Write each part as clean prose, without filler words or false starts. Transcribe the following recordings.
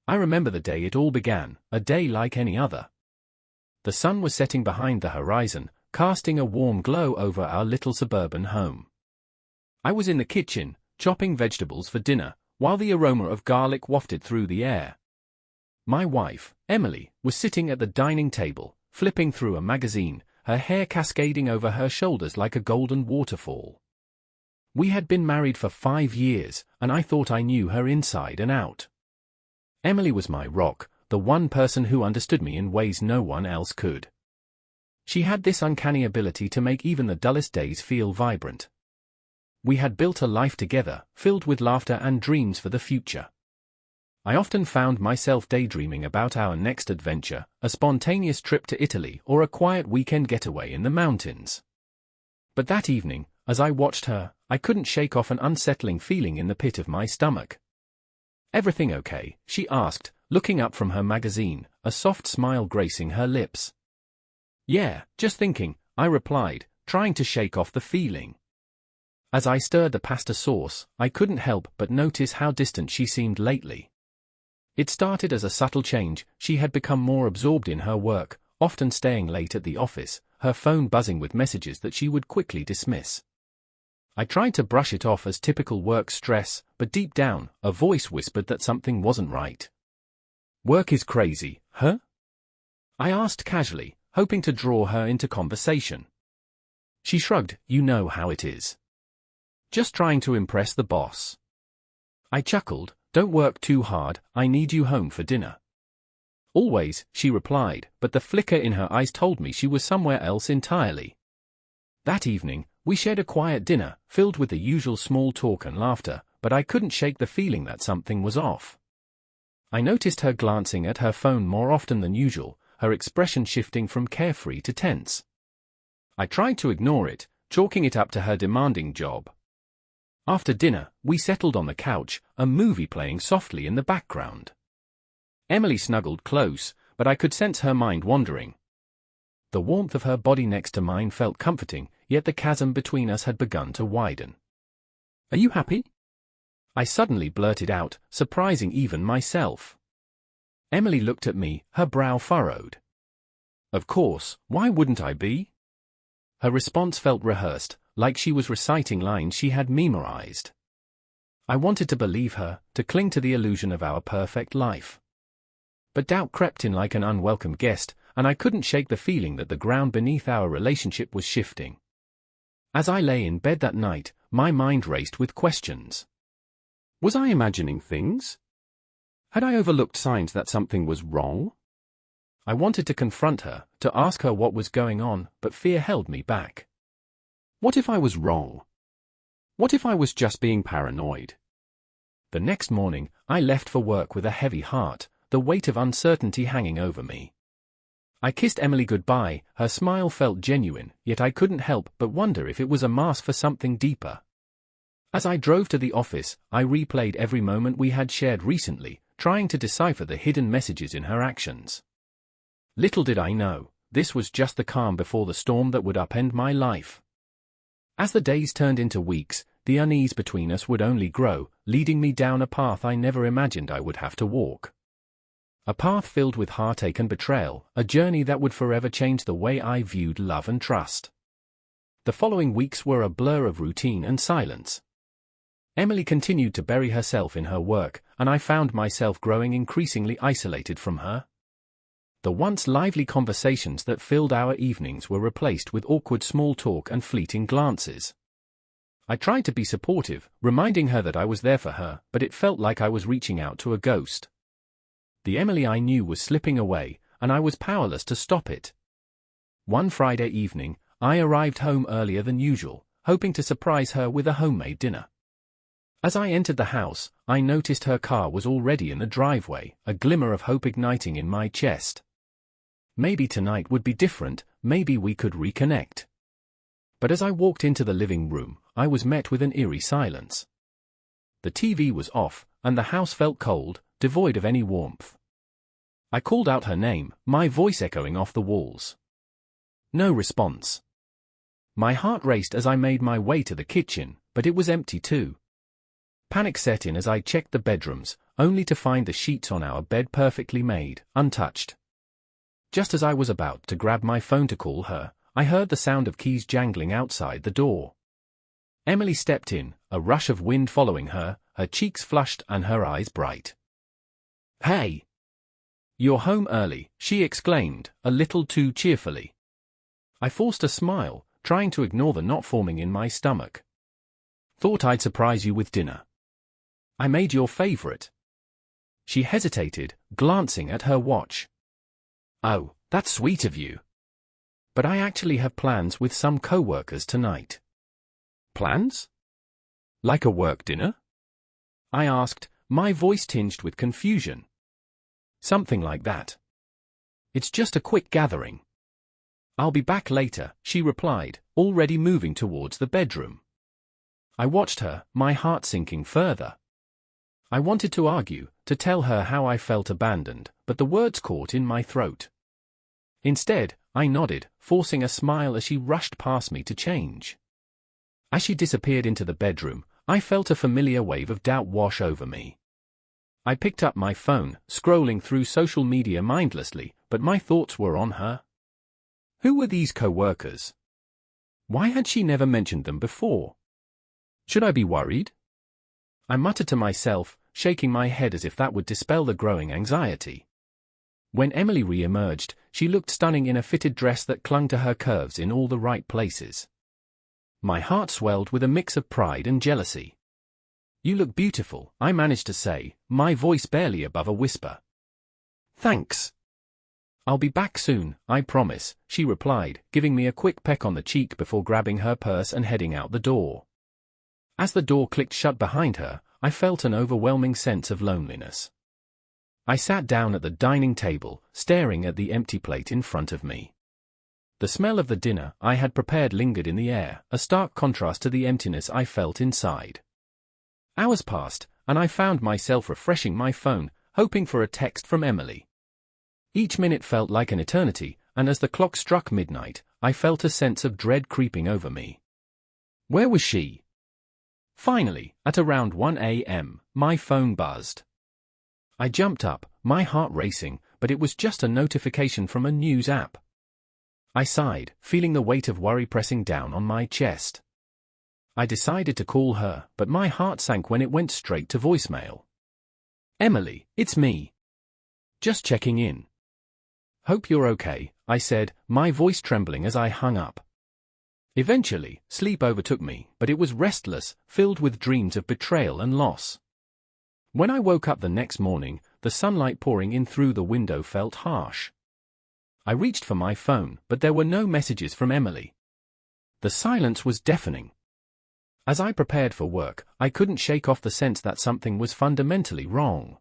I remember the day it all began, a day like any other. The sun was setting behind the horizon, casting a warm glow over our little suburban home. I was in the kitchen, chopping vegetables for dinner, while the aroma of garlic wafted through the air. My wife, Emily, was sitting at the dining table, flipping through a magazine, her hair cascading over her shoulders like a golden waterfall. We had been married for 5 years, and I thought I knew her inside and out. Emily was my rock, the one person who understood me in ways no one else could. She had this uncanny ability to make even the dullest days feel vibrant. We had built a life together, filled with laughter and dreams for the future. I often found myself daydreaming about our next adventure, a spontaneous trip to Italy or a quiet weekend getaway in the mountains. But that evening, as I watched her, I couldn't shake off an unsettling feeling in the pit of my stomach. "Everything okay?" she asked, looking up from her magazine, a soft smile gracing her lips. "Yeah, just thinking," I replied, trying to shake off the feeling. As I stirred the pasta sauce, I couldn't help but notice how distant she seemed lately. It started as a subtle change. She had become more absorbed in her work, often staying late at the office, her phone buzzing with messages that she would quickly dismiss. I tried to brush it off as typical work stress, but deep down, a voice whispered that something wasn't right. "Work is crazy, huh?" I asked casually, hoping to draw her into conversation. She shrugged. "You know how it is. Just trying to impress the boss." I chuckled. "Don't work too hard, I need you home for dinner." "Always," she replied, but the flicker in her eyes told me she was somewhere else entirely. That evening, we shared a quiet dinner, filled with the usual small talk and laughter, but I couldn't shake the feeling that something was off. I noticed her glancing at her phone more often than usual, her expression shifting from carefree to tense. I tried to ignore it, chalking it up to her demanding job. After dinner, we settled on the couch, a movie playing softly in the background. Emily snuggled close, but I could sense her mind wandering. The warmth of her body next to mine felt comforting, yet the chasm between us had begun to widen. "Are you happy?" I suddenly blurted out, surprising even myself. Emily looked at me, her brow furrowed. "Of course, why wouldn't I be?" Her response felt rehearsed, like she was reciting lines she had memorized. I wanted to believe her, to cling to the illusion of our perfect life. But doubt crept in like an unwelcome guest, and I couldn't shake the feeling that the ground beneath our relationship was shifting. As I lay in bed that night, my mind raced with questions. Was I imagining things? Had I overlooked signs that something was wrong? I wanted to confront her, to ask her what was going on, but fear held me back. What if I was wrong? What if I was just being paranoid? The next morning, I left for work with a heavy heart, the weight of uncertainty hanging over me. I kissed Emily goodbye, her smile felt genuine, yet I couldn't help but wonder if it was a mask for something deeper. As I drove to the office, I replayed every moment we had shared recently, trying to decipher the hidden messages in her actions. Little did I know, this was just the calm before the storm that would upend my life. As the days turned into weeks, the unease between us would only grow, leading me down a path I never imagined I would have to walk. A path filled with heartache and betrayal, a journey that would forever change the way I viewed love and trust. The following weeks were a blur of routine and silence. Emily continued to bury herself in her work, and I found myself growing increasingly isolated from her. The once lively conversations that filled our evenings were replaced with awkward small talk and fleeting glances. I tried to be supportive, reminding her that I was there for her, but it felt like I was reaching out to a ghost. The Emily I knew was slipping away, and I was powerless to stop it. One Friday evening, I arrived home earlier than usual, hoping to surprise her with a homemade dinner. As I entered the house, I noticed her car was already in the driveway, a glimmer of hope igniting in my chest. Maybe tonight would be different, maybe we could reconnect. But as I walked into the living room, I was met with an eerie silence. The TV was off, and the house felt cold, devoid of any warmth. I called out her name, my voice echoing off the walls. No response. My heart raced as I made my way to the kitchen, but it was empty too. Panic set in as I checked the bedrooms, only to find the sheets on our bed perfectly made, untouched. Just as I was about to grab my phone to call her, I heard the sound of keys jangling outside the door. Emily stepped in, a rush of wind following her, her cheeks flushed and her eyes bright. "Hey! You're home early," she exclaimed, a little too cheerfully. I forced a smile, trying to ignore the knot forming in my stomach. "Thought I'd surprise you with dinner. I made your favorite." She hesitated, glancing at her watch. "Oh, that's sweet of you. But I actually have plans with some co-workers tonight." "Plans? Like a work dinner?" I asked, my voice tinged with confusion. "Something like that. It's just a quick gathering." "I'll be back later," she replied, already moving towards the bedroom. I watched her, my heart sinking further. I wanted to argue, to tell her how I felt abandoned, but the words caught in my throat. Instead, I nodded, forcing a smile as she rushed past me to change. As she disappeared into the bedroom, I felt a familiar wave of doubt wash over me. I picked up my phone, scrolling through social media mindlessly, but my thoughts were on her. Who were these co-workers? Why had she never mentioned them before? Should I be worried? I muttered to myself, shaking my head as if that would dispel the growing anxiety. When Emily re-emerged, she looked stunning in a fitted dress that clung to her curves in all the right places. My heart swelled with a mix of pride and jealousy. "You look beautiful," I managed to say, my voice barely above a whisper. "Thanks. I'll be back soon, I promise," she replied, giving me a quick peck on the cheek before grabbing her purse and heading out the door. As the door clicked shut behind her, I felt an overwhelming sense of loneliness. I sat down at the dining table, staring at the empty plate in front of me. The smell of the dinner I had prepared lingered in the air, a stark contrast to the emptiness I felt inside. Hours passed, and I found myself refreshing my phone, hoping for a text from Emily. Each minute felt like an eternity, and as the clock struck midnight, I felt a sense of dread creeping over me. Where was she? Finally, at around 1 a.m., my phone buzzed. I jumped up, my heart racing, but it was just a notification from a news app. I sighed, feeling the weight of worry pressing down on my chest. I decided to call her, but my heart sank when it went straight to voicemail. "Emily, it's me. Just checking in. Hope you're okay," I said, my voice trembling as I hung up. Eventually, sleep overtook me, but it was restless, filled with dreams of betrayal and loss. When I woke up the next morning, the sunlight pouring in through the window felt harsh. I reached for my phone, but there were no messages from Emily. The silence was deafening. As I prepared for work, I couldn't shake off the sense that something was fundamentally wrong.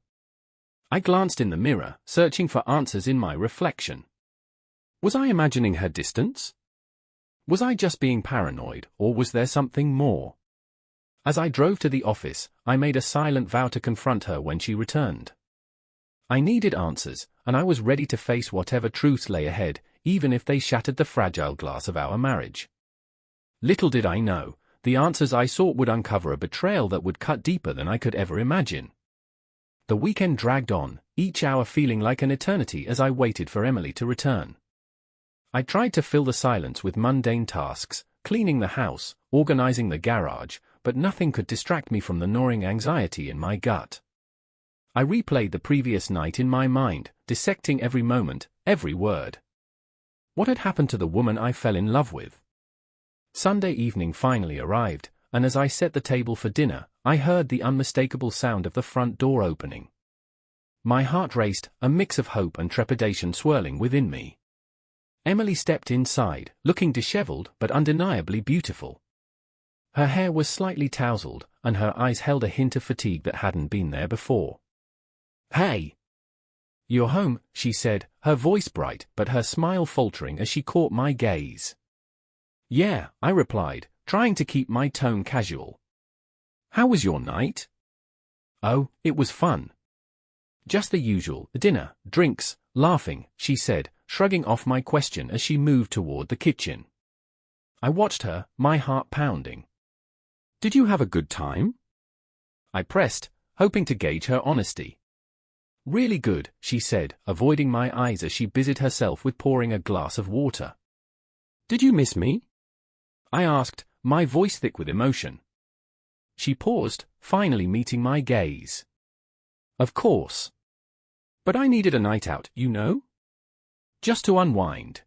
I glanced in the mirror, searching for answers in my reflection. Was I imagining her distance? Was I just being paranoid, or was there something more? As I drove to the office, I made a silent vow to confront her when she returned. I needed answers, and I was ready to face whatever truths lay ahead, even if they shattered the fragile glass of our marriage. Little did I know, the answers I sought would uncover a betrayal that would cut deeper than I could ever imagine. The weekend dragged on, each hour feeling like an eternity as I waited for Emily to return. I tried to fill the silence with mundane tasks, cleaning the house, organizing the garage, but nothing could distract me from the gnawing anxiety in my gut. I replayed the previous night in my mind, dissecting every moment, every word. What had happened to the woman I fell in love with? Sunday evening finally arrived, and as I set the table for dinner, I heard the unmistakable sound of the front door opening. My heart raced, a mix of hope and trepidation swirling within me. Emily stepped inside, looking disheveled but undeniably beautiful. Her hair was slightly tousled, and her eyes held a hint of fatigue that hadn't been there before. "Hey! You're home," she said, her voice bright but her smile faltering as she caught my gaze. "Yeah," I replied, trying to keep my tone casual. "How was your night?" "Oh, it was fun. Just the usual, dinner, drinks, laughing," she said, shrugging off my question as she moved toward the kitchen. I watched her, my heart pounding. "Did you have a good time?" I pressed, hoping to gauge her honesty. "Really good," she said, avoiding my eyes as she busied herself with pouring a glass of water. "Did you miss me?" I asked, my voice thick with emotion. She paused, finally meeting my gaze. "Of course. But I needed a night out, you know? Just to unwind."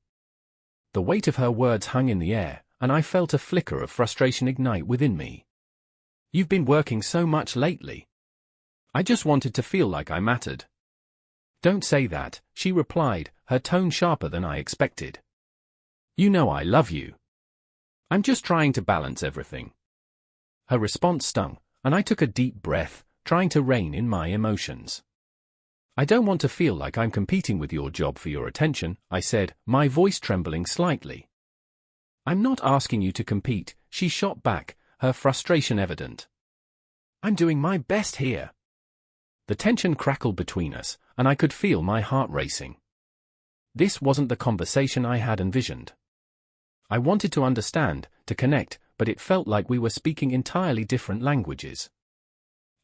The weight of her words hung in the air, and I felt a flicker of frustration ignite within me. "You've been working so much lately. I just wanted to feel like I mattered." "Don't say that," she replied, her tone sharper than I expected. "You know I love you. I'm just trying to balance everything." Her response stung, and I took a deep breath, trying to rein in my emotions. "I don't want to feel like I'm competing with your job for your attention," I said, my voice trembling slightly. "I'm not asking you to compete," she shot back, her frustration evident. "I'm doing my best here." The tension crackled between us, and I could feel my heart racing. This wasn't the conversation I had envisioned. I wanted to understand, to connect, but it felt like we were speaking entirely different languages.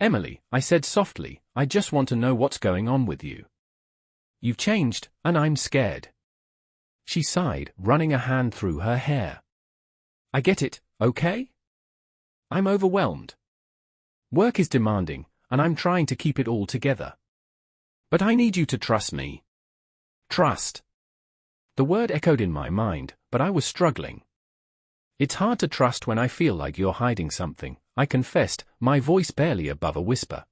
"Emily," I said softly, "I just want to know what's going on with you. You've changed, and I'm scared." She sighed, running a hand through her hair. "I get it, okay? I'm overwhelmed. Work is demanding, and I'm trying to keep it all together. But I need you to trust me." Trust. The word echoed in my mind, but I was struggling. "It's hard to trust when I feel like you're hiding something," I confessed, my voice barely above a whisper.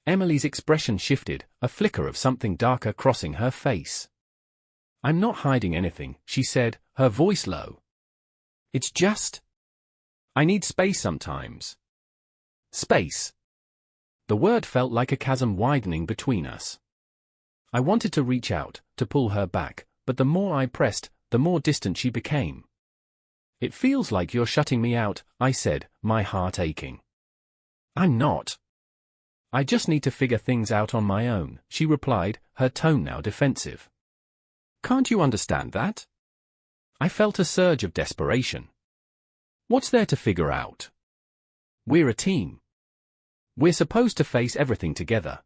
Emily's expression shifted, a flicker of something darker crossing her face. "I'm not hiding anything," she said, her voice low. "It's just, I need space sometimes." Space. The word felt like a chasm widening between us. I wanted to reach out, to pull her back, but the more I pressed, the more distant she became. "It feels like you're shutting me out," I said, my heart aching. "I'm not. I just need to figure things out on my own," she replied, her tone now defensive. "Can't you understand that?" I felt a surge of desperation. "What's there to figure out? We're a team. We're supposed to face everything together."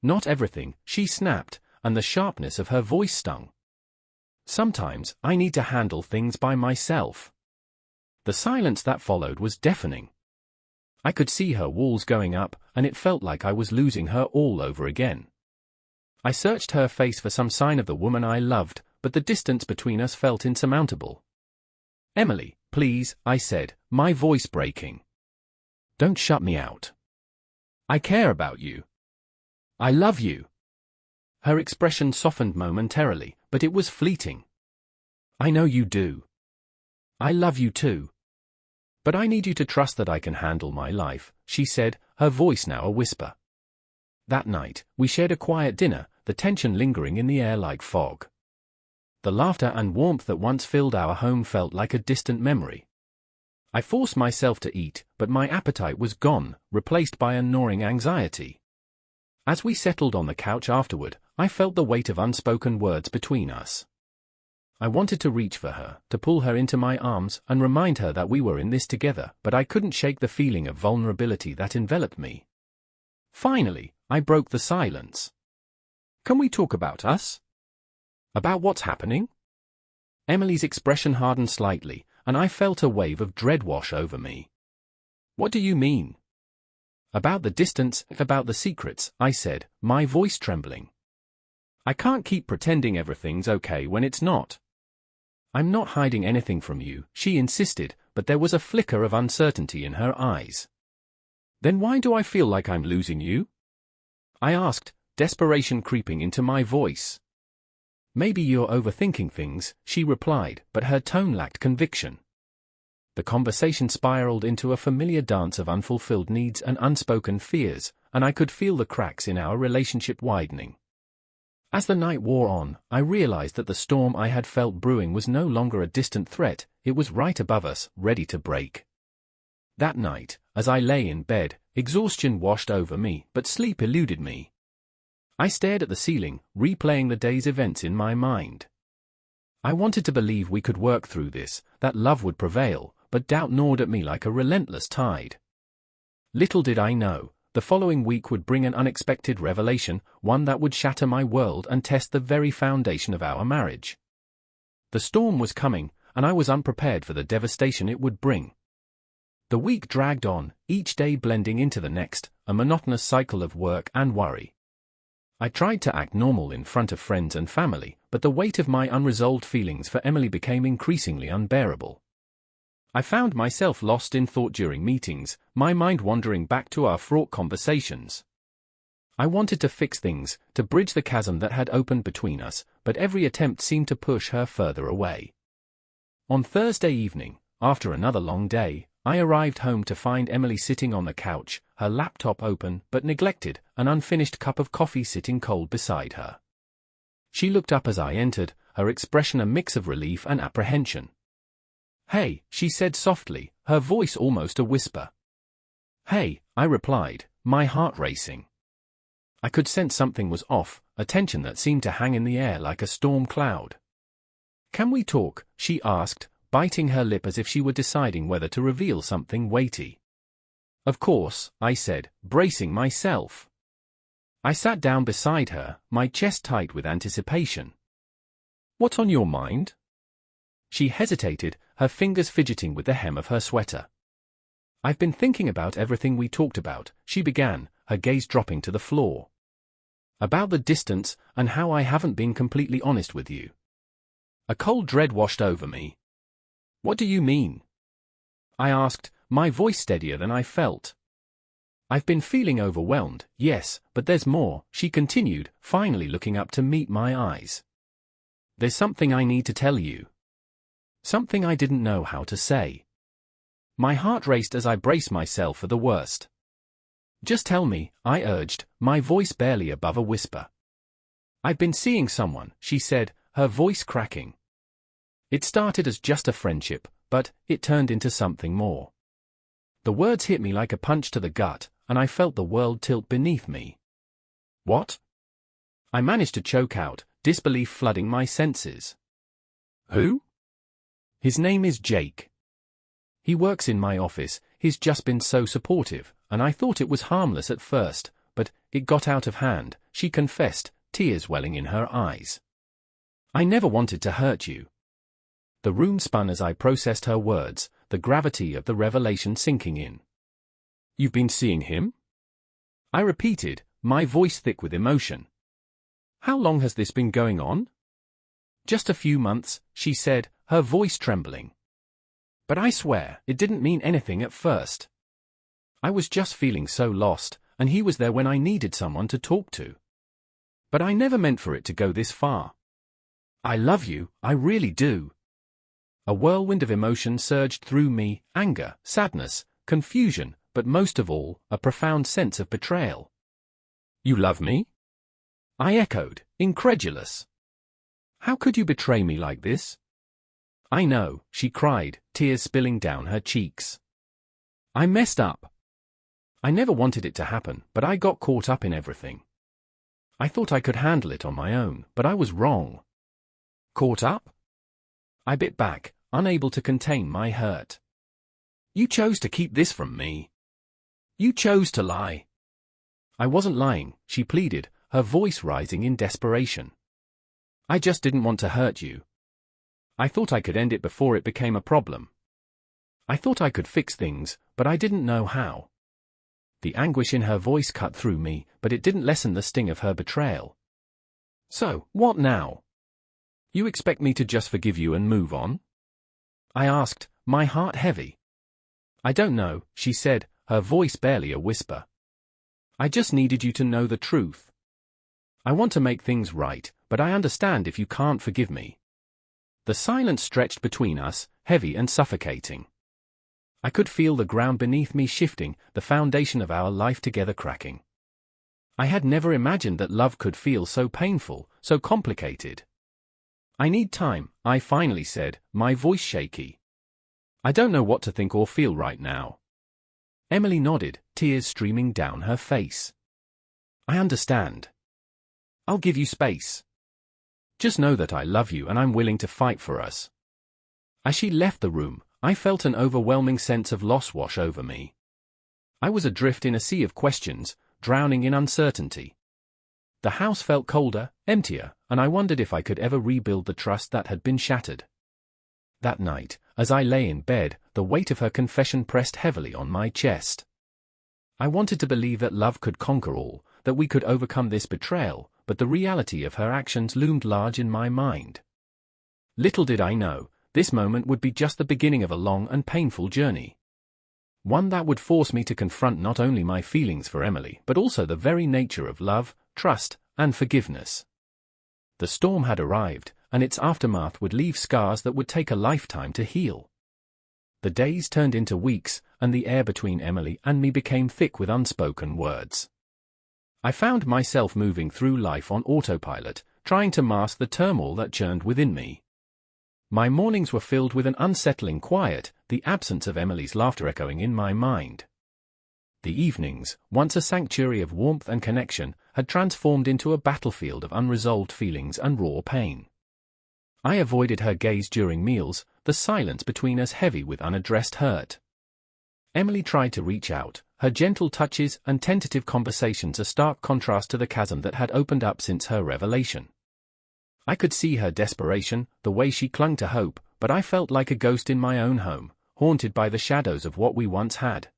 "Not everything," she snapped, and the sharpness of her voice stung. "Sometimes I need to handle things by myself." The silence that followed was deafening. I could see her walls going up, and it felt like I was losing her all over again. I searched her face for some sign of the woman I loved, but the distance between us felt insurmountable. "Emily, please," I said, my voice breaking. "Don't shut me out. I care about you. I love you." Her expression softened momentarily, but it was fleeting. "I know you do. I love you too. But I need you to trust that I can handle my life," she said, her voice now a whisper. That night, we shared a quiet dinner, the tension lingering in the air like fog. The laughter and warmth that once filled our home felt like a distant memory. I forced myself to eat, but my appetite was gone, replaced by a gnawing anxiety. As we settled on the couch afterward, I felt the weight of unspoken words between us. I wanted to reach for her, to pull her into my arms and remind her that we were in this together, but I couldn't shake the feeling of vulnerability that enveloped me. Finally, I broke the silence. "Can we talk about us? About what's happening?" Emily's expression hardened slightly, and I felt a wave of dread wash over me. "What do you mean?" "About the distance, about the secrets," I said, my voice trembling. "I can't keep pretending everything's okay when it's not." "I'm not hiding anything from you," she insisted, but there was a flicker of uncertainty in her eyes. "Then why do I feel like I'm losing you?" I asked, desperation creeping into my voice. "Maybe you're overthinking things," she replied, but her tone lacked conviction. The conversation spiraled into a familiar dance of unfulfilled needs and unspoken fears, and I could feel the cracks in our relationship widening. As the night wore on, I realized that the storm I had felt brewing was no longer a distant threat, it was right above us, ready to break. That night, as I lay in bed, exhaustion washed over me, but sleep eluded me. I stared at the ceiling, replaying the day's events in my mind. I wanted to believe we could work through this, that love would prevail, but doubt gnawed at me like a relentless tide. Little did I know, the following week would bring an unexpected revelation, one that would shatter my world and test the very foundation of our marriage. The storm was coming, and I was unprepared for the devastation it would bring. The week dragged on, each day blending into the next, a monotonous cycle of work and worry. I tried to act normal in front of friends and family, but the weight of my unresolved feelings for Emily became increasingly unbearable. I found myself lost in thought during meetings, my mind wandering back to our fraught conversations. I wanted to fix things, to bridge the chasm that had opened between us, but every attempt seemed to push her further away. On Thursday evening, after another long day, I arrived home to find Emily sitting on the couch, her laptop open but neglected, an unfinished cup of coffee sitting cold beside her. She looked up as I entered, her expression a mix of relief and apprehension. "Hey," she said softly, her voice almost a whisper. "Hey," I replied, my heart racing. I could sense something was off, a tension that seemed to hang in the air like a storm cloud. "Can we talk?" she asked, biting her lip as if she were deciding whether to reveal something weighty. "Of course," I said, bracing myself. I sat down beside her, my chest tight with anticipation. "What's on your mind?" She hesitated, her fingers fidgeting with the hem of her sweater. "I've been thinking about everything we talked about," she began, her gaze dropping to the floor. "About the distance, and how I haven't been completely honest with you." A cold dread washed over me. "What do you mean?" I asked, my voice steadier than I felt. "I've been feeling overwhelmed, yes, but there's more," she continued, finally looking up to meet my eyes. "There's something I need to tell you. Something I didn't know how to say." My heart raced as I braced myself for the worst. "Just tell me," I urged, my voice barely above a whisper. "I've been seeing someone," she said, her voice cracking. "It started as just a friendship, but it turned into something more." The words hit me like a punch to the gut, and I felt the world tilt beneath me. "What?" I managed to choke out, disbelief flooding my senses. "Who?" "His name is Jake. He works in my office, he's just been so supportive, and I thought it was harmless at first, but it got out of hand," she confessed, tears welling in her eyes. "I never wanted to hurt you." The room spun as I processed her words, the gravity of the revelation sinking in. "You've been seeing him?" I repeated, my voice thick with emotion. "How long has this been going on?" "Just a few months," she said, her voice trembling. "But I swear, it didn't mean anything at first. I was just feeling so lost, and he was there when I needed someone to talk to. But I never meant for it to go this far. I love you, I really do." A whirlwind of emotion surged through me, anger, sadness, confusion, but most of all, a profound sense of betrayal. "You love me?" I echoed, incredulous. "How could you betray me like this?" "I know," she cried, tears spilling down her cheeks. "I messed up. I never wanted it to happen, but I got caught up in everything. I thought I could handle it on my own, but I was wrong." "Caught up?" I bit back, unable to contain my hurt. "You chose to keep this from me. You chose to lie." "I wasn't lying," she pleaded, her voice rising in desperation. "I just didn't want to hurt you. I thought I could end it before it became a problem. I thought I could fix things, but I didn't know how." The anguish in her voice cut through me, but it didn't lessen the sting of her betrayal. "So, what now? You expect me to just forgive you and move on?" I asked, my heart heavy. "I don't know," she said, her voice barely a whisper. "I just needed you to know the truth. I want to make things right, but I understand if you can't forgive me." The silence stretched between us, heavy and suffocating. I could feel the ground beneath me shifting, the foundation of our life together cracking. I had never imagined that love could feel so painful, so complicated. "I need time," I finally said, my voice shaky. "I don't know what to think or feel right now." Emily nodded, tears streaming down her face. "I understand. I'll give you space. Just know that I love you and I'm willing to fight for us." As she left the room, I felt an overwhelming sense of loss wash over me. I was adrift in a sea of questions, drowning in uncertainty. The house felt colder, emptier, and I wondered if I could ever rebuild the trust that had been shattered. That night, as I lay in bed, the weight of her confession pressed heavily on my chest. I wanted to believe that love could conquer all, that we could overcome this betrayal, but the reality of her actions loomed large in my mind. Little did I know, this moment would be just the beginning of a long and painful journey. One that would force me to confront not only my feelings for Emily but also the very nature of love, trust, and forgiveness. The storm had arrived, and its aftermath would leave scars that would take a lifetime to heal. The days turned into weeks, and the air between Emily and me became thick with unspoken words. I found myself moving through life on autopilot, trying to mask the turmoil that churned within me. My mornings were filled with an unsettling quiet, the absence of Emily's laughter echoing in my mind. The evenings, once a sanctuary of warmth and connection, had transformed into a battlefield of unresolved feelings and raw pain. I avoided her gaze during meals, the silence between us heavy with unaddressed hurt. Emily tried to reach out, her gentle touches and tentative conversations a stark contrast to the chasm that had opened up since her revelation. I could see her desperation, the way she clung to hope, but I felt like a ghost in my own home, haunted by the shadows of what we once had.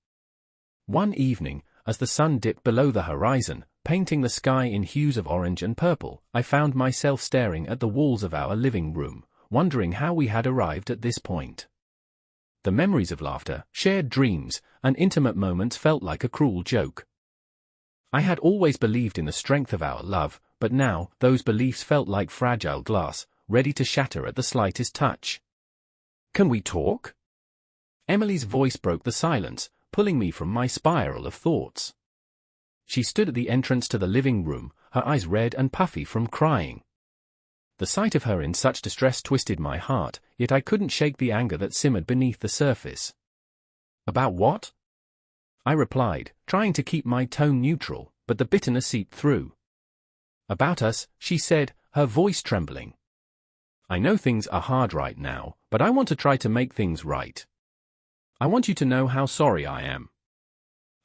One evening, as the sun dipped below the horizon, painting the sky in hues of orange and purple, I found myself staring at the walls of our living room, wondering how we had arrived at this point. The memories of laughter, shared dreams, and intimate moments felt like a cruel joke. I had always believed in the strength of our love, but now, those beliefs felt like fragile glass, ready to shatter at the slightest touch. "Can we talk?" Emily's voice broke the silence, pulling me from my spiral of thoughts. She stood at the entrance to the living room, her eyes red and puffy from crying. The sight of her in such distress twisted my heart, yet I couldn't shake the anger that simmered beneath the surface. "About what?" I replied, trying to keep my tone neutral, but the bitterness seeped through. "About us," she said, her voice trembling. "I know things are hard right now, but I want to try to make things right. I want you to know how sorry I am."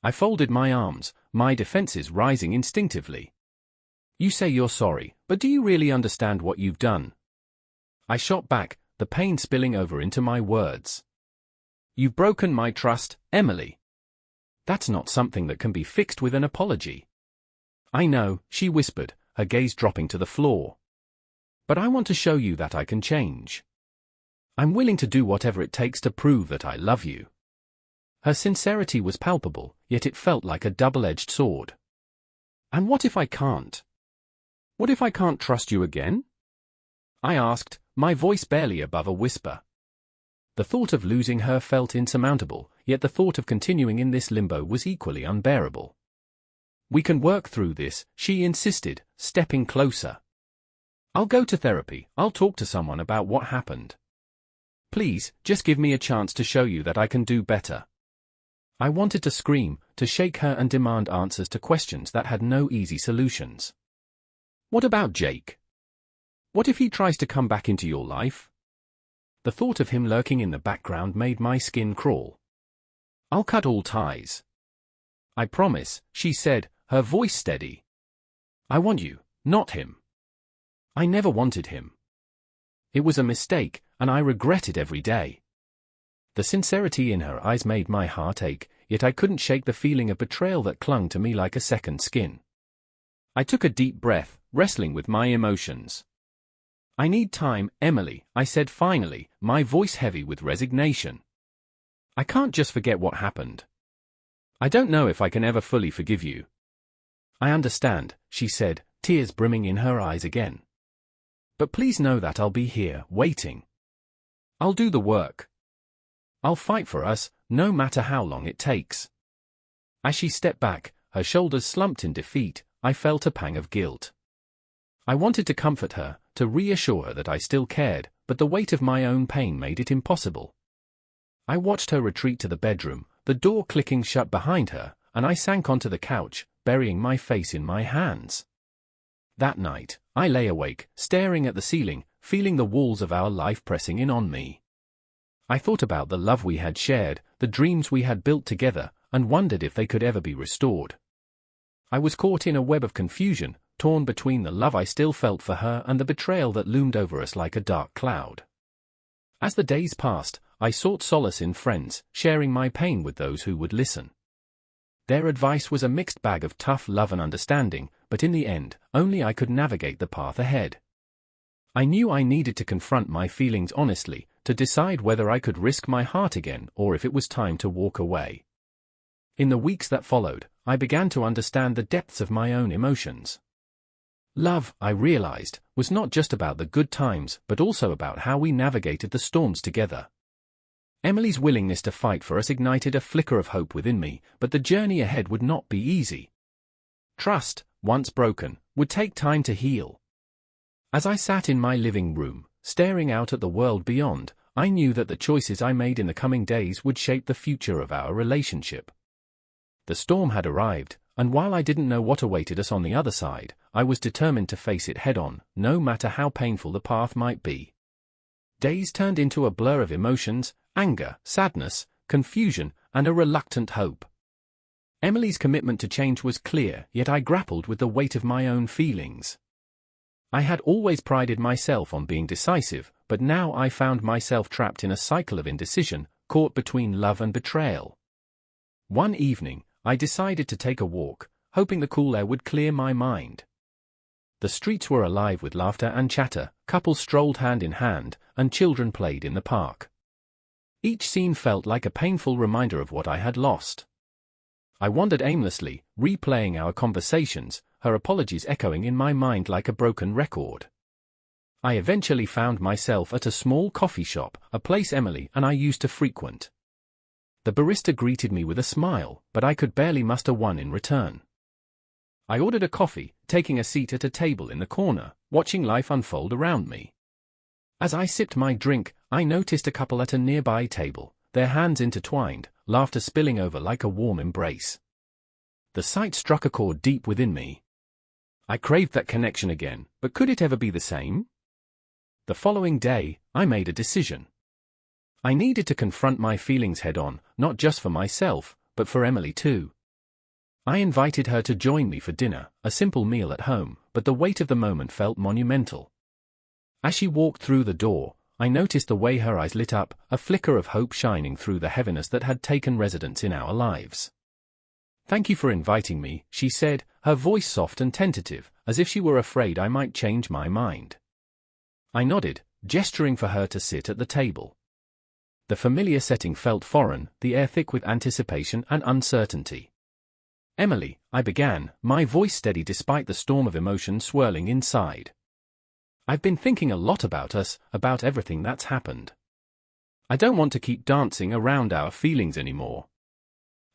I folded my arms, my defenses rising instinctively. "You say you're sorry, but do you really understand what you've done?" I shot back, the pain spilling over into my words. "You've broken my trust, Emily. That's not something that can be fixed with an apology." "I know," she whispered, her gaze dropping to the floor. "But I want to show you that I can change. I'm willing to do whatever it takes to prove that I love you." Her sincerity was palpable, yet it felt like a double-edged sword. "And what if I can't? What if I can't trust you again?" I asked, my voice barely above a whisper. The thought of losing her felt insurmountable, yet the thought of continuing in this limbo was equally unbearable. "We can work through this," she insisted, stepping closer. "I'll go to therapy, I'll talk to someone about what happened. Please, just give me a chance to show you that I can do better." I wanted to scream, to shake her and demand answers to questions that had no easy solutions. "What about Jake? What if he tries to come back into your life?" The thought of him lurking in the background made my skin crawl. "I'll cut all ties. I promise," she said, her voice steady. "I want you, not him. I never wanted him. It was a mistake, and I regret it every day." The sincerity in her eyes made my heart ache, yet I couldn't shake the feeling of betrayal that clung to me like a second skin. I took a deep breath, wrestling with my emotions. "I need time, Emily," I said finally, my voice heavy with resignation. "I can't just forget what happened. I don't know if I can ever fully forgive you." "I understand," she said, tears brimming in her eyes again. "But please know that I'll be here, waiting. I'll do the work. I'll fight for us, no matter how long it takes." As she stepped back, her shoulders slumped in defeat, I felt a pang of guilt. I wanted to comfort her, to reassure her that I still cared, but the weight of my own pain made it impossible. I watched her retreat to the bedroom, the door clicking shut behind her, and I sank onto the couch, burying my face in my hands. That night, I lay awake, staring at the ceiling, feeling the walls of our life pressing in on me. I thought about the love we had shared, the dreams we had built together, and wondered if they could ever be restored. I was caught in a web of confusion, torn between the love I still felt for her and the betrayal that loomed over us like a dark cloud. As the days passed, I sought solace in friends, sharing my pain with those who would listen. Their advice was a mixed bag of tough love and understanding, but in the end, only I could navigate the path ahead. I knew I needed to confront my feelings honestly, to decide whether I could risk my heart again or if it was time to walk away. In the weeks that followed, I began to understand the depths of my own emotions. Love, I realized, was not just about the good times but also about how we navigated the storms together. Emily's willingness to fight for us ignited a flicker of hope within me, but the journey ahead would not be easy. Trust, once broken, would take time to heal. As I sat in my living room, staring out at the world beyond, I knew that the choices I made in the coming days would shape the future of our relationship. The storm had arrived, and while I didn't know what awaited us on the other side, I was determined to face it head-on, no matter how painful the path might be. Days turned into a blur of emotions, anger, sadness, confusion, and a reluctant hope. Emily's commitment to change was clear, yet I grappled with the weight of my own feelings. I had always prided myself on being decisive, but now I found myself trapped in a cycle of indecision, caught between love and betrayal. One evening, I decided to take a walk, hoping the cool air would clear my mind. The streets were alive with laughter and chatter, couples strolled hand in hand, and children played in the park. Each scene felt like a painful reminder of what I had lost. I wandered aimlessly, replaying our conversations, her apologies echoing in my mind like a broken record. I eventually found myself at a small coffee shop, a place Emily and I used to frequent. The barista greeted me with a smile, but I could barely muster one in return. I ordered a coffee, taking a seat at a table in the corner, watching life unfold around me. As I sipped my drink, I noticed a couple at a nearby table, their hands intertwined, laughter spilling over like a warm embrace. The sight struck a chord deep within me. I craved that connection again, but could it ever be the same? The following day, I made a decision. I needed to confront my feelings head-on, not just for myself, but for Emily too. I invited her to join me for dinner, a simple meal at home, but the weight of the moment felt monumental. As she walked through the door, I noticed the way her eyes lit up, a flicker of hope shining through the heaviness that had taken residence in our lives. "Thank you for inviting me," she said, her voice soft and tentative, as if she were afraid I might change my mind. I nodded, gesturing for her to sit at the table. The familiar setting felt foreign, the air thick with anticipation and uncertainty. "Emily," I began, my voice steady despite the storm of emotion swirling inside. "I've been thinking a lot about us, about everything that's happened. I don't want to keep dancing around our feelings anymore."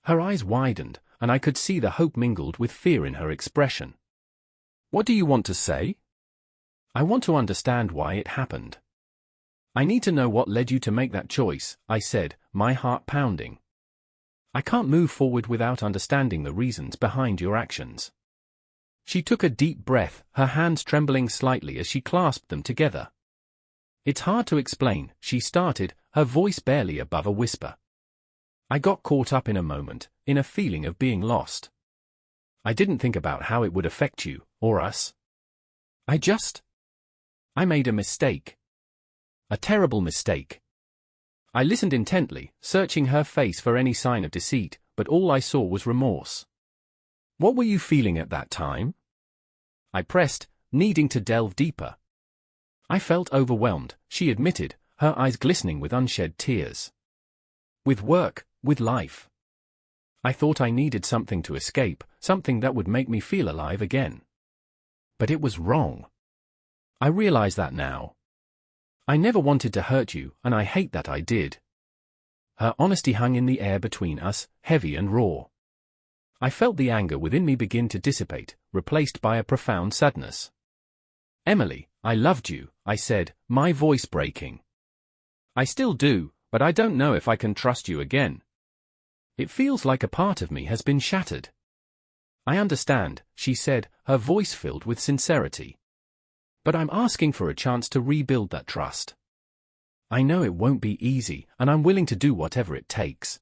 Her eyes widened, and I could see the hope mingled with fear in her expression. "What do you want to say?" "I want to understand why it happened. I need to know what led you to make that choice," I said, my heart pounding. "I can't move forward without understanding the reasons behind your actions." She took a deep breath, her hands trembling slightly as she clasped them together. "It's hard to explain," she started, her voice barely above a whisper. "I got caught up in a moment, in a feeling of being lost. I didn't think about how it would affect you, or us. I made a mistake. A terrible mistake." I listened intently, searching her face for any sign of deceit, but all I saw was remorse. "What were you feeling at that time?" I pressed, needing to delve deeper. "I felt overwhelmed," she admitted, her eyes glistening with unshed tears. "With work, with life. I thought I needed something to escape, something that would make me feel alive again. But it was wrong. I realize that now. I never wanted to hurt you, and I hate that I did." Her honesty hung in the air between us, heavy and raw. I felt the anger within me begin to dissipate, replaced by a profound sadness. "Emily, I loved you," I said, my voice breaking. "I still do, but I don't know if I can trust you again. It feels like a part of me has been shattered." "I understand," she said, her voice filled with sincerity. "But I'm asking for a chance to rebuild that trust. I know it won't be easy, and I'm willing to do whatever it takes."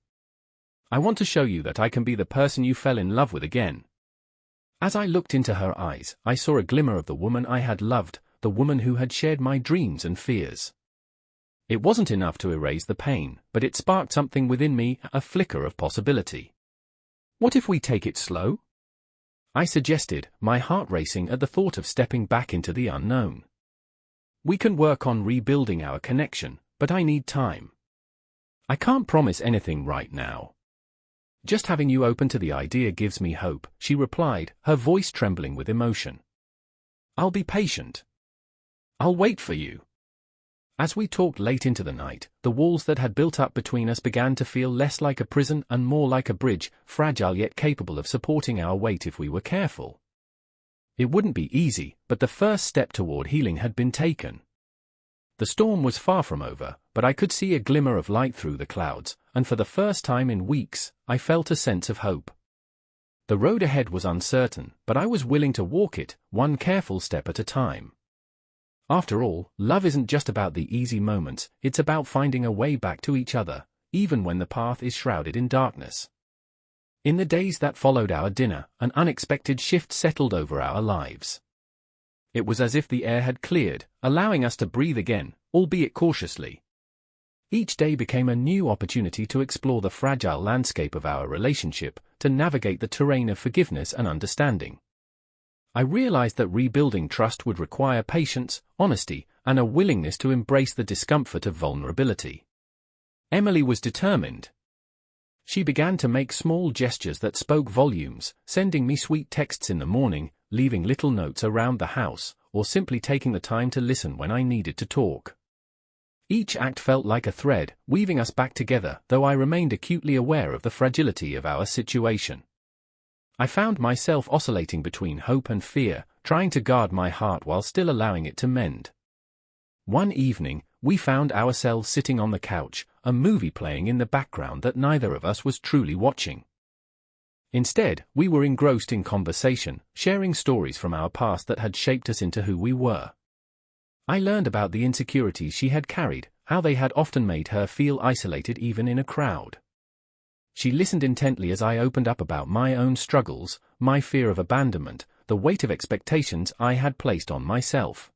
I want to show you that I can be the person you fell in love with again. As I looked into her eyes, I saw a glimmer of the woman I had loved, the woman who had shared my dreams and fears. It wasn't enough to erase the pain, but it sparked something within me, a flicker of possibility. What if we take it slow? I suggested, my heart racing at the thought of stepping back into the unknown. We can work on rebuilding our connection, but I need time. I can't promise anything right now. Just having you open to the idea gives me hope, she replied, her voice trembling with emotion. I'll be patient. I'll wait for you. As we talked late into the night, the walls that had built up between us began to feel less like a prison and more like a bridge, fragile yet capable of supporting our weight if we were careful. It wouldn't be easy, but the first step toward healing had been taken. The storm was far from over, but I could see a glimmer of light through the clouds, and for the first time in weeks, I felt a sense of hope. The road ahead was uncertain, but I was willing to walk it, one careful step at a time. After all, love isn't just about the easy moments, it's about finding a way back to each other, even when the path is shrouded in darkness. In the days that followed our dinner, an unexpected shift settled over our lives. It was as if the air had cleared, allowing us to breathe again, albeit cautiously. Each day became a new opportunity to explore the fragile landscape of our relationship, to navigate the terrain of forgiveness and understanding. I realized that rebuilding trust would require patience, honesty, and a willingness to embrace the discomfort of vulnerability. Emily was determined. She began to make small gestures that spoke volumes, sending me sweet texts in the morning, leaving little notes around the house, or simply taking the time to listen when I needed to talk. Each act felt like a thread, weaving us back together, though I remained acutely aware of the fragility of our situation. I found myself oscillating between hope and fear, trying to guard my heart while still allowing it to mend. One evening, we found ourselves sitting on the couch, a movie playing in the background that neither of us was truly watching. Instead, we were engrossed in conversation, sharing stories from our past that had shaped us into who we were. I learned about the insecurities she had carried, how they had often made her feel isolated even in a crowd. She listened intently as I opened up about my own struggles, my fear of abandonment, the weight of expectations I had placed on myself.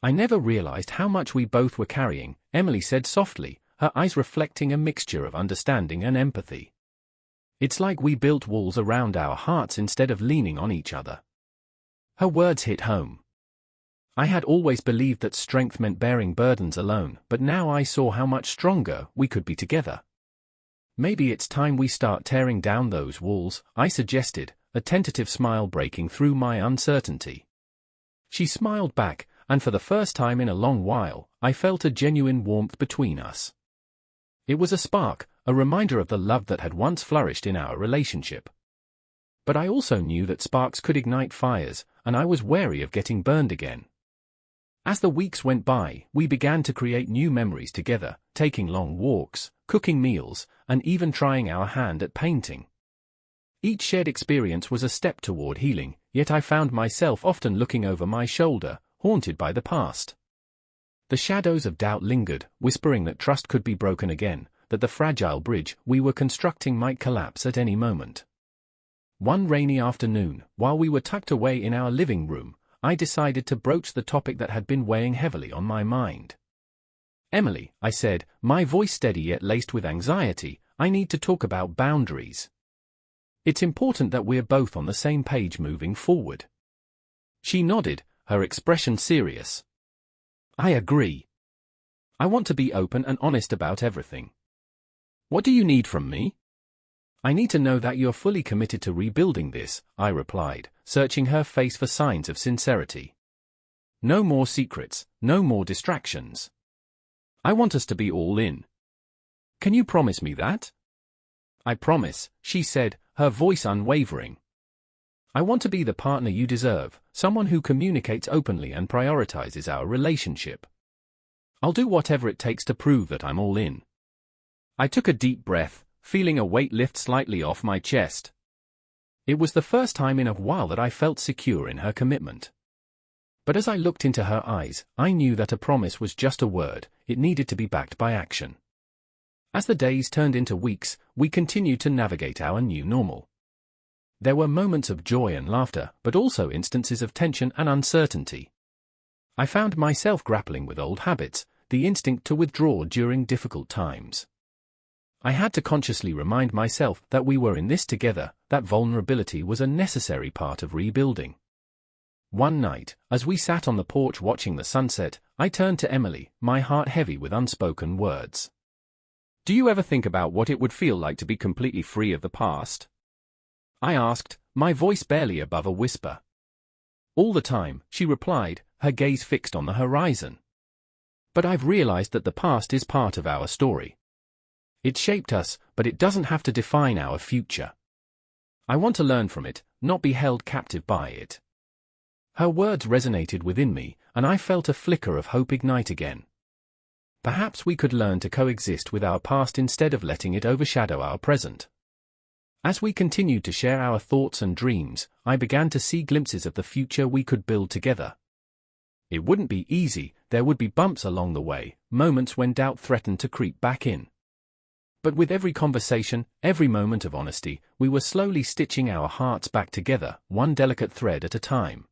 I never realized how much we both were carrying, Emily said softly, her eyes reflecting a mixture of understanding and empathy. It's like we built walls around our hearts instead of leaning on each other. Her words hit home. I had always believed that strength meant bearing burdens alone, but now I saw how much stronger we could be together. Maybe it's time we start tearing down those walls, I suggested, a tentative smile breaking through my uncertainty. She smiled back, and for the first time in a long while, I felt a genuine warmth between us. It was a spark, a reminder of the love that had once flourished in our relationship. But I also knew that sparks could ignite fires, and I was wary of getting burned again. As the weeks went by, we began to create new memories together, taking long walks, cooking meals, and even trying our hand at painting. Each shared experience was a step toward healing, yet I found myself often looking over my shoulder, haunted by the past. The shadows of doubt lingered, whispering that trust could be broken again, that the fragile bridge we were constructing might collapse at any moment. One rainy afternoon, while we were tucked away in our living room, I decided to broach the topic that had been weighing heavily on my mind. Emily, I said, my voice steady yet laced with anxiety, I need to talk about boundaries. It's important that we're both on the same page moving forward. She nodded, her expression serious. I agree. I want to be open and honest about everything. What do you need from me? I need to know that you're fully committed to rebuilding this, I replied, searching her face for signs of sincerity. No more secrets, no more distractions. I want us to be all in. Can you promise me that? I promise, she said, her voice unwavering. I want to be the partner you deserve, someone who communicates openly and prioritizes our relationship. I'll do whatever it takes to prove that I'm all in. I took a deep breath, feeling a weight lift slightly off my chest. It was the first time in a while that I felt secure in her commitment. But as I looked into her eyes, I knew that a promise was just a word, it needed to be backed by action. As the days turned into weeks, we continued to navigate our new normal. There were moments of joy and laughter, but also instances of tension and uncertainty. I found myself grappling with old habits, the instinct to withdraw during difficult times. I had to consciously remind myself that we were in this together, that vulnerability was a necessary part of rebuilding. One night, as we sat on the porch watching the sunset, I turned to Emily, my heart heavy with unspoken words. Do you ever think about what it would feel like to be completely free of the past? I asked, my voice barely above a whisper. All the time, she replied, her gaze fixed on the horizon. But I've realized that the past is part of our story. It shaped us, but it doesn't have to define our future. I want to learn from it, not be held captive by it. Her words resonated within me, and I felt a flicker of hope ignite again. Perhaps we could learn to coexist with our past instead of letting it overshadow our present. As we continued to share our thoughts and dreams, I began to see glimpses of the future we could build together. It wouldn't be easy, there would be bumps along the way, moments when doubt threatened to creep back in. But with every conversation, every moment of honesty, we were slowly stitching our hearts back together, one delicate thread at a time.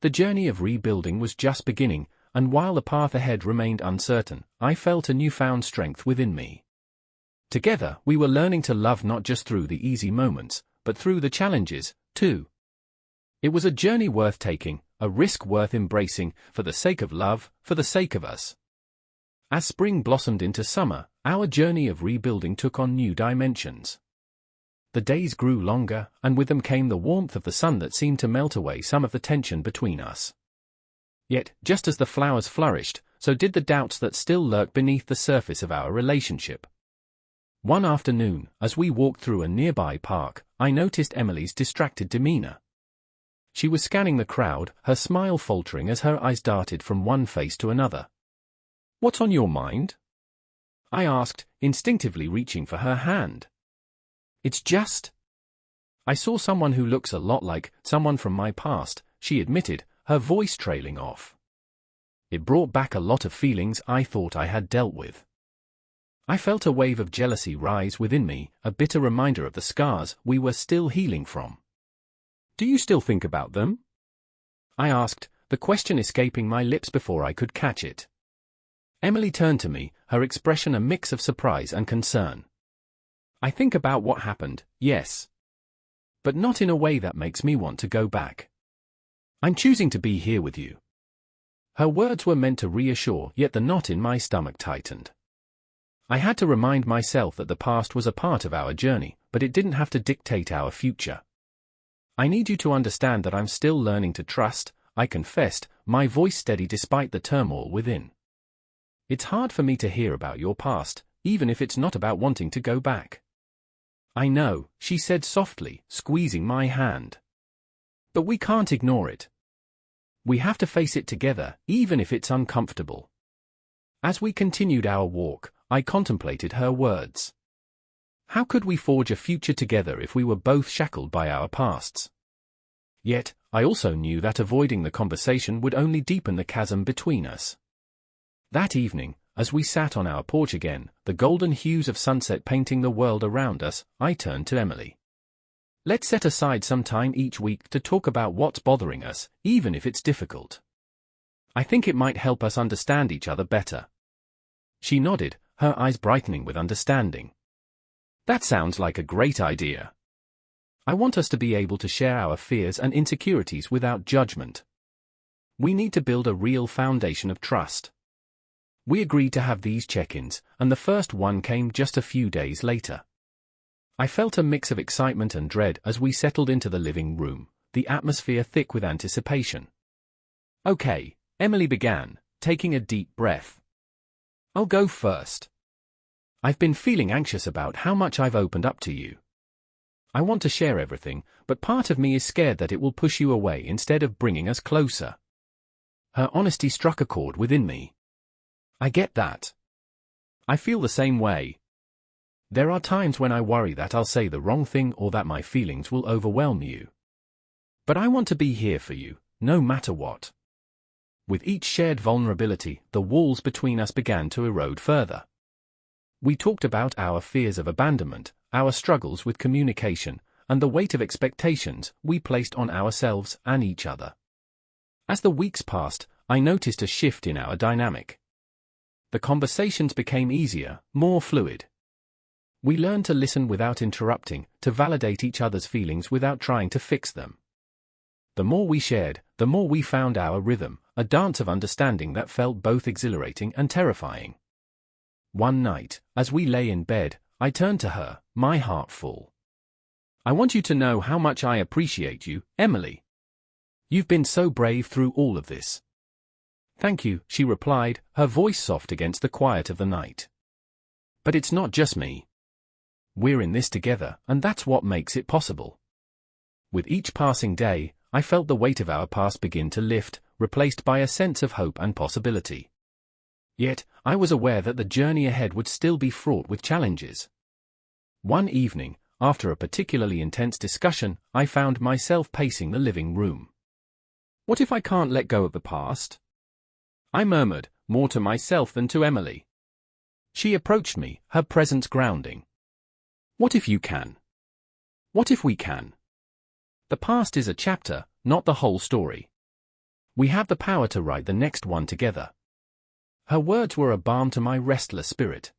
The journey of rebuilding was just beginning, and while the path ahead remained uncertain, I felt a newfound strength within me. Together, we were learning to love not just through the easy moments, but through the challenges, too. It was a journey worth taking, a risk worth embracing, for the sake of love, for the sake of us. As spring blossomed into summer, our journey of rebuilding took on new dimensions. The days grew longer, and with them came the warmth of the sun that seemed to melt away some of the tension between us. Yet, just as the flowers flourished, so did the doubts that still lurked beneath the surface of our relationship. One afternoon, as we walked through a nearby park, I noticed Emily's distracted demeanor. She was scanning the crowd, her smile faltering as her eyes darted from one face to another. "What's on your mind?" I asked, instinctively reaching for her hand. "It's just..." "I saw someone who looks a lot like someone from my past," she admitted, her voice trailing off. It brought back a lot of feelings I thought I had dealt with. I felt a wave of jealousy rise within me, a bitter reminder of the scars we were still healing from. "Do you still think about them?" I asked, the question escaping my lips before I could catch it. Emily turned to me, her expression a mix of surprise and concern. "I think about what happened, yes. But not in a way that makes me want to go back. I'm choosing to be here with you." Her words were meant to reassure, yet the knot in my stomach tightened. I had to remind myself that the past was a part of our journey, but it didn't have to dictate our future. "I need you to understand that I'm still learning to trust," I confessed, my voice steady despite the turmoil within. "It's hard for me to hear about your past, even if it's not about wanting to go back." "I know," she said softly, squeezing my hand. "But we can't ignore it. We have to face it together, even if it's uncomfortable." As we continued our walk, I contemplated her words. How could we forge a future together if we were both shackled by our pasts? Yet, I also knew that avoiding the conversation would only deepen the chasm between us. That evening, as we sat on our porch again, the golden hues of sunset painting the world around us, I turned to Emily. "Let's set aside some time each week to talk about what's bothering us, even if it's difficult. I think it might help us understand each other better." She nodded, her eyes brightening with understanding. "That sounds like a great idea. I want us to be able to share our fears and insecurities without judgment. We need to build a real foundation of trust." We agreed to have these check-ins, and the first one came just a few days later. I felt a mix of excitement and dread as we settled into the living room, the atmosphere thick with anticipation. "Okay," Emily began, taking a deep breath. "I'll go first. I've been feeling anxious about how much I've opened up to you. I want to share everything, but part of me is scared that it will push you away instead of bringing us closer." Her honesty struck a chord within me. "I get that. I feel the same way. There are times when I worry that I'll say the wrong thing or that my feelings will overwhelm you. But I want to be here for you, no matter what." With each shared vulnerability, the walls between us began to erode further. We talked about our fears of abandonment, our struggles with communication, and the weight of expectations we placed on ourselves and each other. As the weeks passed, I noticed a shift in our dynamic. The conversations became easier, more fluid. We learned to listen without interrupting, to validate each other's feelings without trying to fix them. The more we shared, the more we found our rhythm, a dance of understanding that felt both exhilarating and terrifying. One night, as we lay in bed, I turned to her, my heart full. "I want you to know how much I appreciate you, Emily. You've been so brave through all of this." "Thank you," she replied, her voice soft against the quiet of the night. "But it's not just me. We're in this together, and that's what makes it possible." With each passing day, I felt the weight of our past begin to lift, replaced by a sense of hope and possibility. Yet, I was aware that the journey ahead would still be fraught with challenges. One evening, after a particularly intense discussion, I found myself pacing the living room. "What if I can't let go of the past?" I murmured, more to myself than to Emily. She approached me, her presence grounding. "What if you can? What if we can? The past is a chapter, not the whole story. We have the power to write the next one together." Her words were a balm to my restless spirit.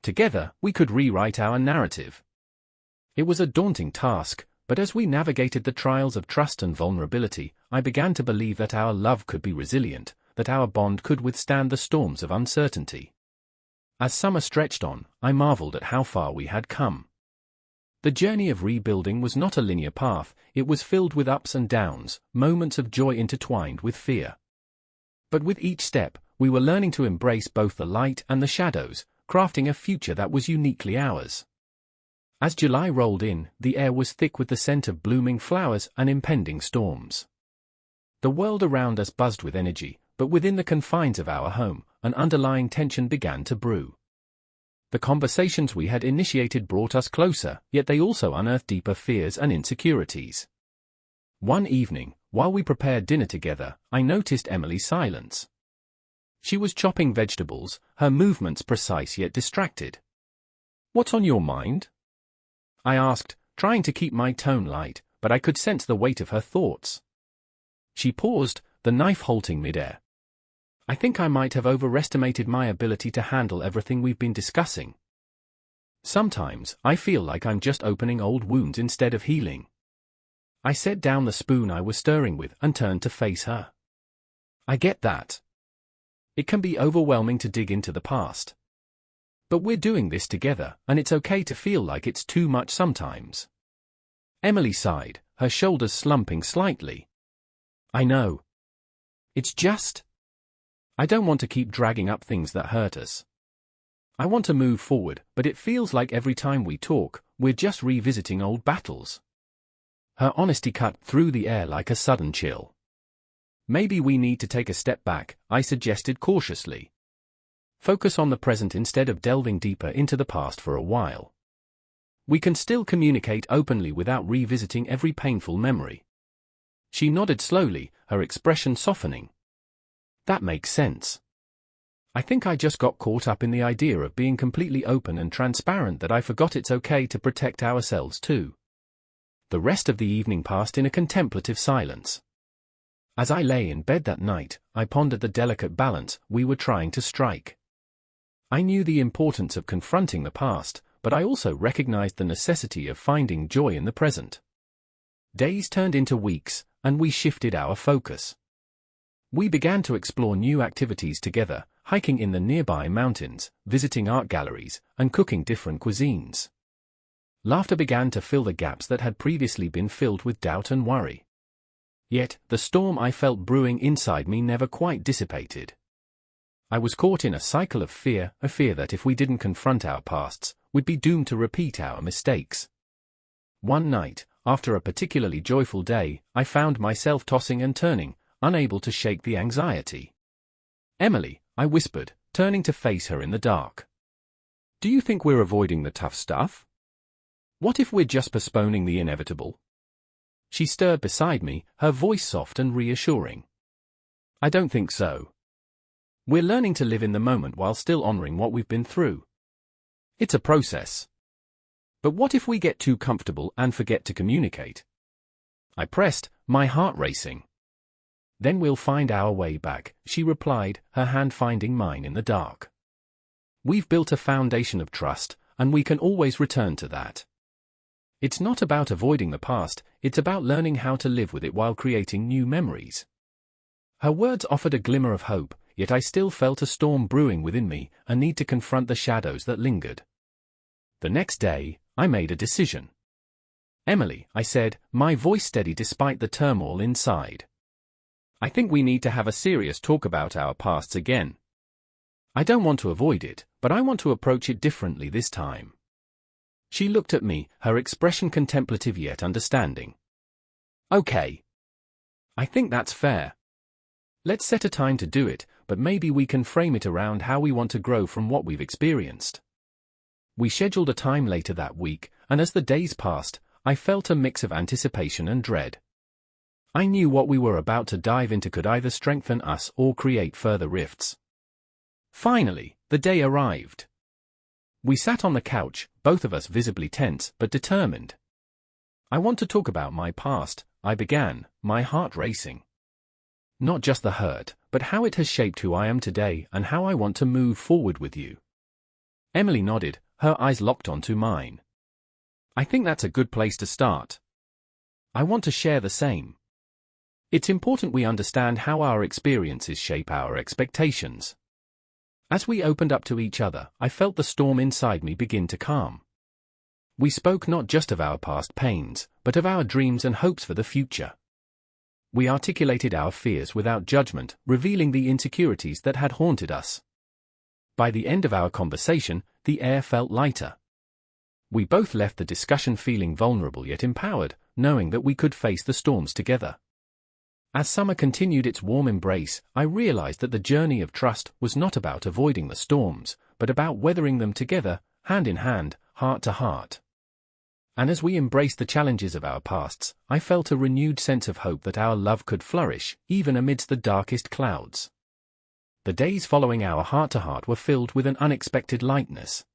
Together, we could rewrite our narrative. It was a daunting task, but as we navigated the trials of trust and vulnerability, I began to believe that our love could be resilient, that our bond could withstand the storms of uncertainty. As summer stretched on, I marveled at how far we had come. The journey of rebuilding was not a linear path, it was filled with ups and downs, moments of joy intertwined with fear. But with each step, we were learning to embrace both the light and the shadows, crafting a future that was uniquely ours. As July rolled in, the air was thick with the scent of blooming flowers and impending storms. The world around us buzzed with energy, but within the confines of our home, an underlying tension began to brew. The conversations we had initiated brought us closer, yet they also unearthed deeper fears and insecurities. One evening, while we prepared dinner together, I noticed Emily's silence. She was chopping vegetables, her movements precise yet distracted. "What's on your mind?" I asked, trying to keep my tone light, but I could sense the weight of her thoughts. She paused, the knife halting midair. "I think I might have overestimated my ability to handle everything we've been discussing. Sometimes, I feel like I'm just opening old wounds instead of healing." I set down the spoon I was stirring with and turned to face her. "I get that. It can be overwhelming to dig into the past. But we're doing this together, and it's okay to feel like it's too much sometimes." Emily sighed, her shoulders slumping slightly. "I know. It's just, I don't want to keep dragging up things that hurt us. I want to move forward, but it feels like every time we talk, we're just revisiting old battles." Her honesty cut through the air like a sudden chill. "Maybe we need to take a step back," I suggested cautiously. "Focus on the present instead of delving deeper into the past for a while. We can still communicate openly without revisiting every painful memory." She nodded slowly, her expression softening. "That makes sense. I think I just got caught up in the idea of being completely open and transparent that I forgot it's okay to protect ourselves too." The rest of the evening passed in a contemplative silence. As I lay in bed that night, I pondered the delicate balance we were trying to strike. I knew the importance of confronting the past, but I also recognized the necessity of finding joy in the present. Days turned into weeks, and we shifted our focus. We began to explore new activities together, hiking in the nearby mountains, visiting art galleries, and cooking different cuisines. Laughter began to fill the gaps that had previously been filled with doubt and worry. Yet, the storm I felt brewing inside me never quite dissipated. I was caught in a cycle of fear, a fear that if we didn't confront our pasts, we'd be doomed to repeat our mistakes. One night, after a particularly joyful day, I found myself tossing and turning, unable to shake the anxiety. "Emily," I whispered, turning to face her in the dark. "Do you think we're avoiding the tough stuff? What if we're just postponing the inevitable?" She stirred beside me, her voice soft and reassuring. "I don't think so. We're learning to live in the moment while still honoring what we've been through. It's a process. But what if we get too comfortable and forget to communicate? I pressed, my heart racing. Then we'll find our way back, she replied, her hand finding mine in the dark. We've built a foundation of trust, and we can always return to that. It's not about avoiding the past, it's about learning how to live with it while creating new memories. Her words offered a glimmer of hope, yet I still felt a storm brewing within me, a need to confront the shadows that lingered. The next day, I made a decision. Emily, I said, my voice steady despite the turmoil inside. I think we need to have a serious talk about our pasts again. I don't want to avoid it, but I want to approach it differently this time. She looked at me, her expression contemplative yet understanding. Okay. I think that's fair. Let's set a time to do it, but maybe we can frame it around how we want to grow from what we've experienced. We scheduled a time later that week, and as the days passed, I felt a mix of anticipation and dread. I knew what we were about to dive into could either strengthen us or create further rifts. Finally, the day arrived. We sat on the couch, both of us visibly tense but determined. I want to talk about my past, I began, my heart racing. Not just the hurt, but how it has shaped who I am today and how I want to move forward with you. Emily nodded, her eyes locked onto mine. I think that's a good place to start. I want to share the same. It's important we understand how our experiences shape our expectations. As we opened up to each other, I felt the storm inside me begin to calm. We spoke not just of our past pains, but of our dreams and hopes for the future. We articulated our fears without judgment, revealing the insecurities that had haunted us. By the end of our conversation, the air felt lighter. We both left the discussion feeling vulnerable yet empowered, knowing that we could face the storms together. As summer continued its warm embrace, I realized that the journey of trust was not about avoiding the storms, but about weathering them together, hand in hand, heart to heart. And as we embraced the challenges of our pasts, I felt a renewed sense of hope that our love could flourish, even amidst the darkest clouds. The days following our heart-to-heart were filled with an unexpected lightness.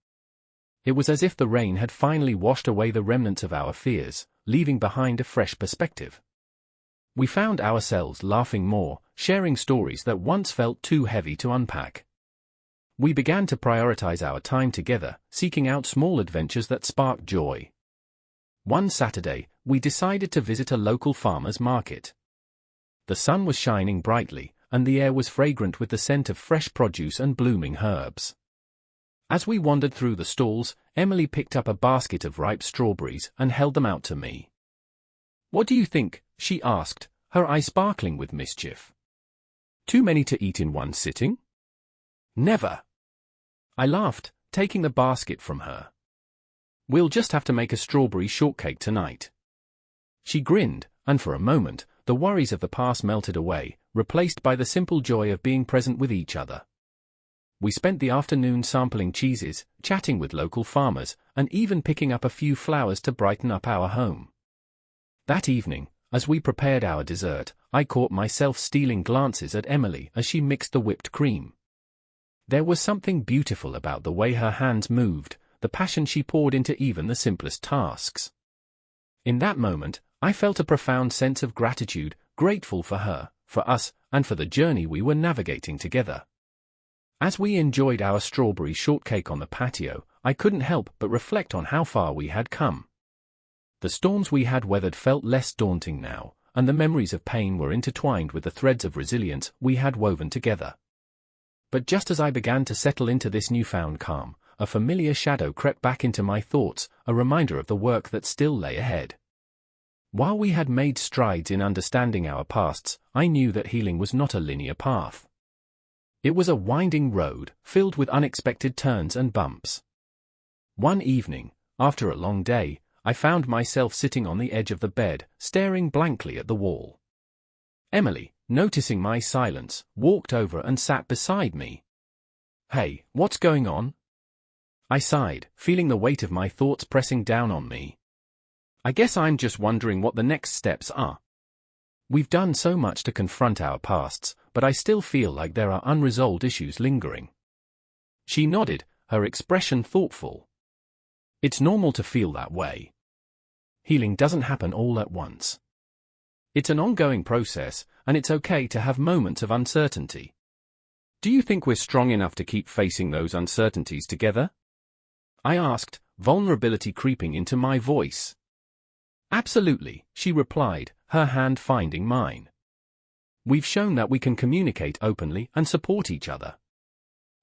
It was as if the rain had finally washed away the remnants of our fears, leaving behind a fresh perspective. We found ourselves laughing more, sharing stories that once felt too heavy to unpack. We began to prioritize our time together, seeking out small adventures that sparked joy. One Saturday, we decided to visit a local farmer's market. The sun was shining brightly, and the air was fragrant with the scent of fresh produce and blooming herbs. As we wandered through the stalls, Emily picked up a basket of ripe strawberries and held them out to me. "What do you think?" she asked, her eye sparkling with mischief. "Too many to eat in one sitting?" "Never." I laughed, taking the basket from her. "We'll just have to make a strawberry shortcake tonight." She grinned, and for a moment, the worries of the past melted away, replaced by the simple joy of being present with each other. We spent the afternoon sampling cheeses, chatting with local farmers, and even picking up a few flowers to brighten up our home. That evening, as we prepared our dessert, I caught myself stealing glances at Emily as she mixed the whipped cream. There was something beautiful about the way her hands moved, the passion she poured into even the simplest tasks. In that moment, I felt a profound sense of gratitude, grateful for her, for us, and for the journey we were navigating together. As we enjoyed our strawberry shortcake on the patio, I couldn't help but reflect on how far we had come. The storms we had weathered felt less daunting now, and the memories of pain were intertwined with the threads of resilience we had woven together. But just as I began to settle into this newfound calm, a familiar shadow crept back into my thoughts, a reminder of the work that still lay ahead. While we had made strides in understanding our pasts, I knew that healing was not a linear path. It was a winding road, filled with unexpected turns and bumps. One evening, after a long day, I found myself sitting on the edge of the bed, staring blankly at the wall. Emily, noticing my silence, walked over and sat beside me. "Hey, what's going on?" I sighed, feeling the weight of my thoughts pressing down on me. "I guess I'm just wondering what the next steps are. We've done so much to confront our pasts, but I still feel like there are unresolved issues lingering." She nodded, her expression thoughtful. It's normal to feel that way. Healing doesn't happen all at once. It's an ongoing process, and it's okay to have moments of uncertainty. Do you think we're strong enough to keep facing those uncertainties together? I asked, vulnerability creeping into my voice. Absolutely, she replied, her hand finding mine. We've shown that we can communicate openly and support each other.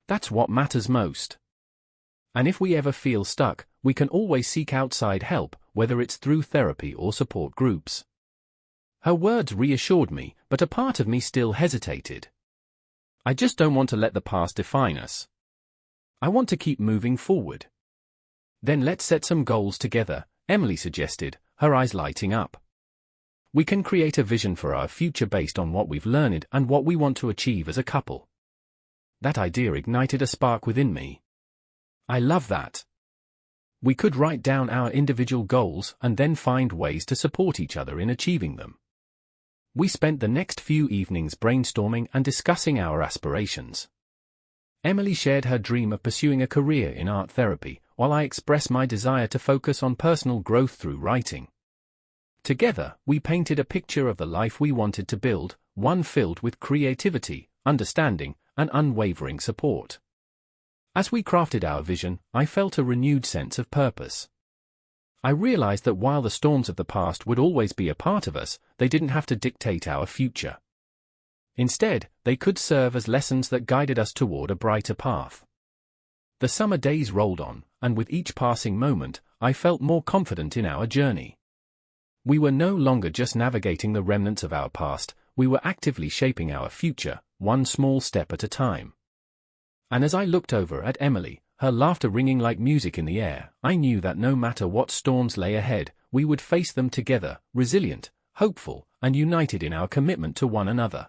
That's what matters most. And if we ever feel stuck, we can always seek outside help, whether it's through therapy or support groups. Her words reassured me, but a part of me still hesitated. I just don't want to let the past define us. I want to keep moving forward. Then let's set some goals together, Emily suggested, her eyes lighting up. We can create a vision for our future based on what we've learned and what we want to achieve as a couple. That idea ignited a spark within me. I love that. We could write down our individual goals and then find ways to support each other in achieving them. We spent the next few evenings brainstorming and discussing our aspirations. Emily shared her dream of pursuing a career in art therapy, while I expressed my desire to focus on personal growth through writing. Together, we painted a picture of the life we wanted to build, one filled with creativity, understanding, and unwavering support. As we crafted our vision, I felt a renewed sense of purpose. I realized that while the storms of the past would always be a part of us, they didn't have to dictate our future. Instead, they could serve as lessons that guided us toward a brighter path. The summer days rolled on, and with each passing moment, I felt more confident in our journey. We were no longer just navigating the remnants of our past, we were actively shaping our future, one small step at a time. And as I looked over at Emily, her laughter ringing like music in the air, I knew that no matter what storms lay ahead, we would face them together, resilient, hopeful, and united in our commitment to one another.